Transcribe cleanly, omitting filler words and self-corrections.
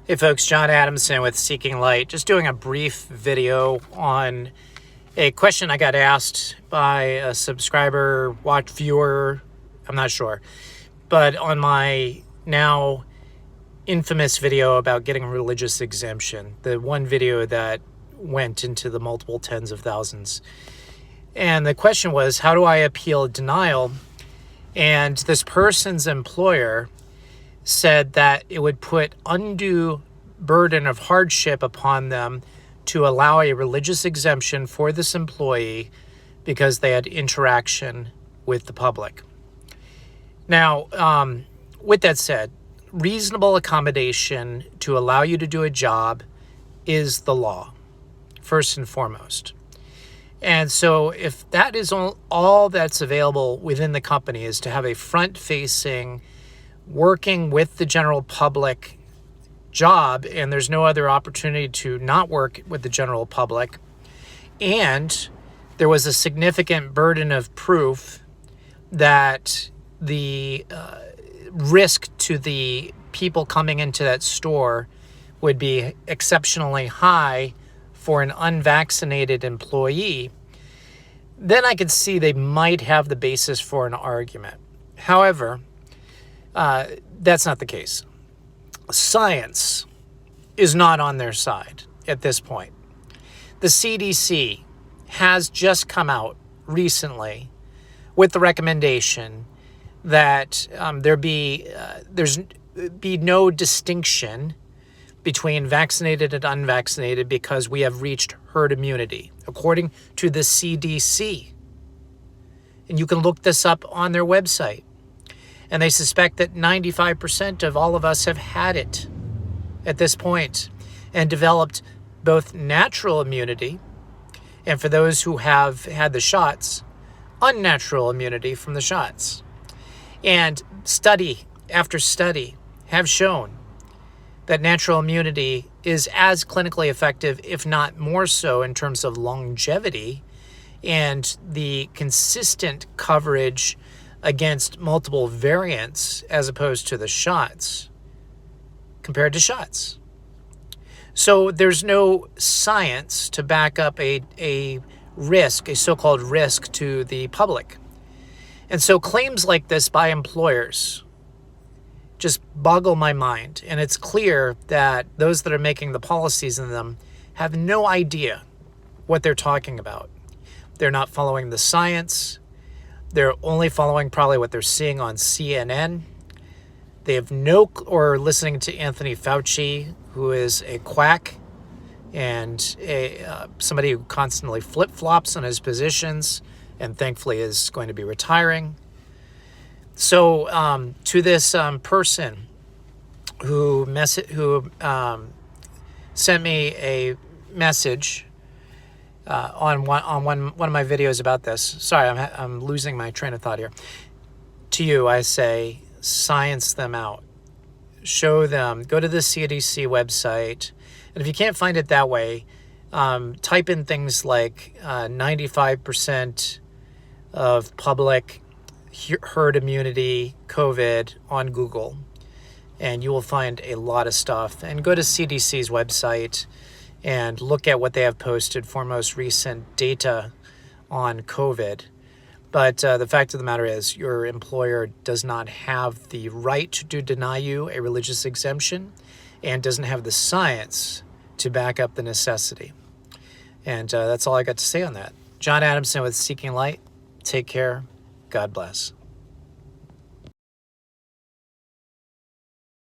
Hey folks, John Adamson with Seeking Light. Just doing a brief video on a question I got asked by a subscriber, viewer, I'm not sure, but on my now infamous video about getting a religious exemption, the one video that went into the multiple tens of thousands. And the question was, how do I appeal denial? And this person's employer said that it would put undue burden of hardship upon them to allow a religious exemption for this employee because they had interaction with the public. Now, with that said, reasonable accommodation to allow you to do a job is the law, first and foremost. And so if that is all that's available within the company is to have a front-facing, working with the general public job, and there's no other opportunity to not work with the general public, and there was a significant burden of proof that the risk to the people coming into that store would be exceptionally high for an unvaccinated employee, then I could see they might have the basis for an argument. However, that's not the case. Science is not on their side at this point. The CDC has just come out recently with the recommendation that there's be no distinction between vaccinated and unvaccinated because we have reached herd immunity, according to the CDC. And you can look this up on their website. And they suspect that 95% of all of us have had it at this point and developed both natural immunity, and for those who have had the shots, unnatural immunity from the shots. And study after study have shown that natural immunity is as clinically effective, if not more so, in terms of longevity and the consistent coverage against multiple variants as opposed to the shots, compared to shots. So there's no science to back up a risk, a so-called risk to the public. And so claims like this by employers just boggle my mind. And it's clear that those that are making the policies in them have no idea what they're talking about. They're not following the science. They're only following probably what they're seeing on CNN. They have or listening to Anthony Fauci, who is a quack and somebody who constantly flip-flops on his positions and thankfully is going to be retiring. So to this person who sent me a message on one of my videos about this. Sorry, I'm losing my train of thought here. To you, I say, science them out. Show them. Go to the CDC website. And if you can't find it that way, type in things like 95% of public herd immunity COVID on Google. And you will find a lot of stuff. And go to CDC's website and look at what they have posted for most recent data on COVID. But the fact of the matter is your employer does not have the right to deny you a religious exemption and doesn't have the science to back up the necessity. And that's all I got to say on that. John Adamson with Seeking Light. Take care. God bless.